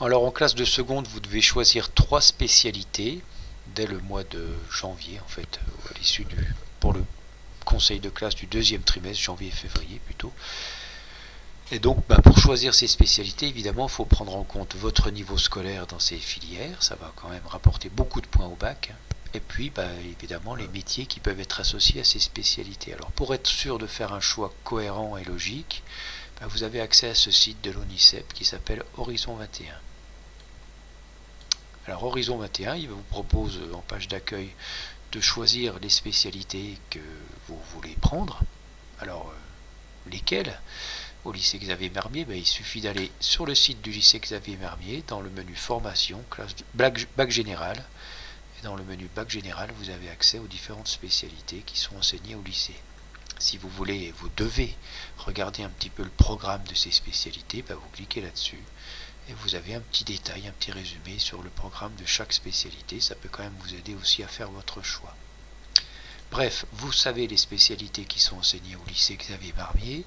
Alors en classe de seconde, vous devez choisir 3 spécialités dès le mois de janvier, en fait, à l'issue pour le conseil de classe du deuxième trimestre, janvier et février plutôt. Et donc, pour choisir ces spécialités, évidemment, il faut prendre en compte votre niveau scolaire dans ces filières. Ça va quand même rapporter beaucoup de points au bac. Et puis, évidemment, les métiers qui peuvent être associés à ces spécialités. Alors, pour être sûr de faire un choix cohérent et logique, vous avez accès à ce site de l'ONICEP qui s'appelle Horizon 21. Alors, Horizon 21, il vous propose en page d'accueil de choisir les spécialités que vous voulez prendre. Alors, lesquelles? Au lycée Xavier Marmier, il suffit d'aller sur le site du lycée Xavier Marmier, dans le menu formation, bac général. Et dans le menu bac général, vous avez accès aux différentes spécialités qui sont enseignées au lycée. Si vous voulez, vous devez regarder un petit peu le programme de ces spécialités, vous cliquez là-dessus et vous avez un petit détail, un petit résumé sur le programme de chaque spécialité. Ça peut quand même vous aider aussi à faire votre choix. Bref, vous savez les spécialités qui sont enseignées au lycée Xavier Marmier.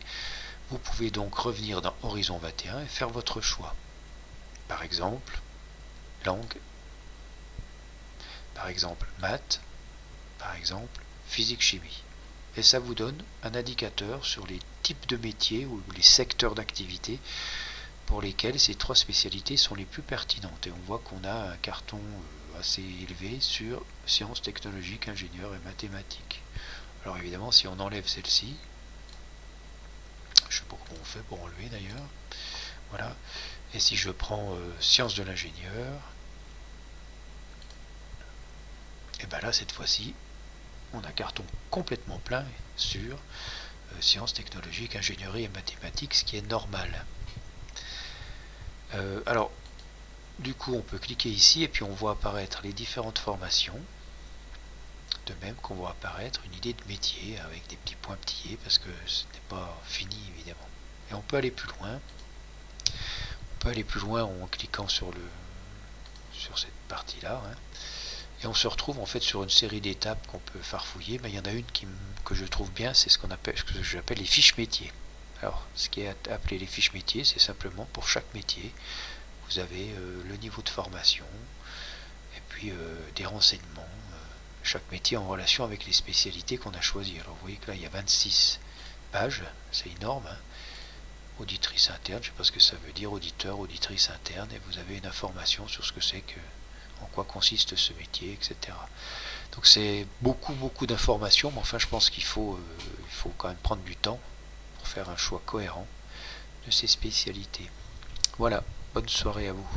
Vous pouvez donc revenir dans Horizon 21 et faire votre choix. Par exemple, langue, par exemple, maths, par exemple, physique-chimie. Et ça vous donne un indicateur sur les types de métiers ou les secteurs d'activité pour lesquels ces 3 spécialités sont les plus pertinentes. Et on voit qu'on a un carton assez élevé sur sciences technologiques, ingénieurs et mathématiques. Alors évidemment, si on enlève celle-ci, je ne sais pas comment on fait pour enlever d'ailleurs, voilà. Et si je prends sciences de l'ingénieur, et là cette fois-ci, on a un carton complètement plein sur sciences technologiques, ingénierie et mathématiques, ce qui est normal. Alors, du coup, on peut cliquer ici et puis on voit apparaître les différentes formations. De même qu'on voit apparaître une idée de métier avec des petits pointillés parce que ce n'est pas fini évidemment. Et on peut aller plus loin. On peut aller plus loin en cliquant sur cette partie-là. Et on se retrouve en fait sur une série d'étapes qu'on peut farfouiller. Mais il y en a une que je trouve bien, c'est ce que j'appelle les fiches métiers. Alors, ce qui est appelé les fiches métiers, c'est simplement pour chaque métier, vous avez le niveau de formation et puis des renseignements. Chaque métier en relation avec les spécialités qu'on a choisies. Alors vous voyez que là il y a 26 pages, c'est énorme. Auditrice interne, je ne sais pas ce que ça veut dire, auditeur, auditrice interne, et vous avez une information sur ce que c'est que, en quoi consiste ce métier, etc. Donc c'est beaucoup d'informations, mais enfin je pense qu'il faut quand même prendre du temps pour faire un choix cohérent de ces spécialités. Voilà, bonne soirée à vous.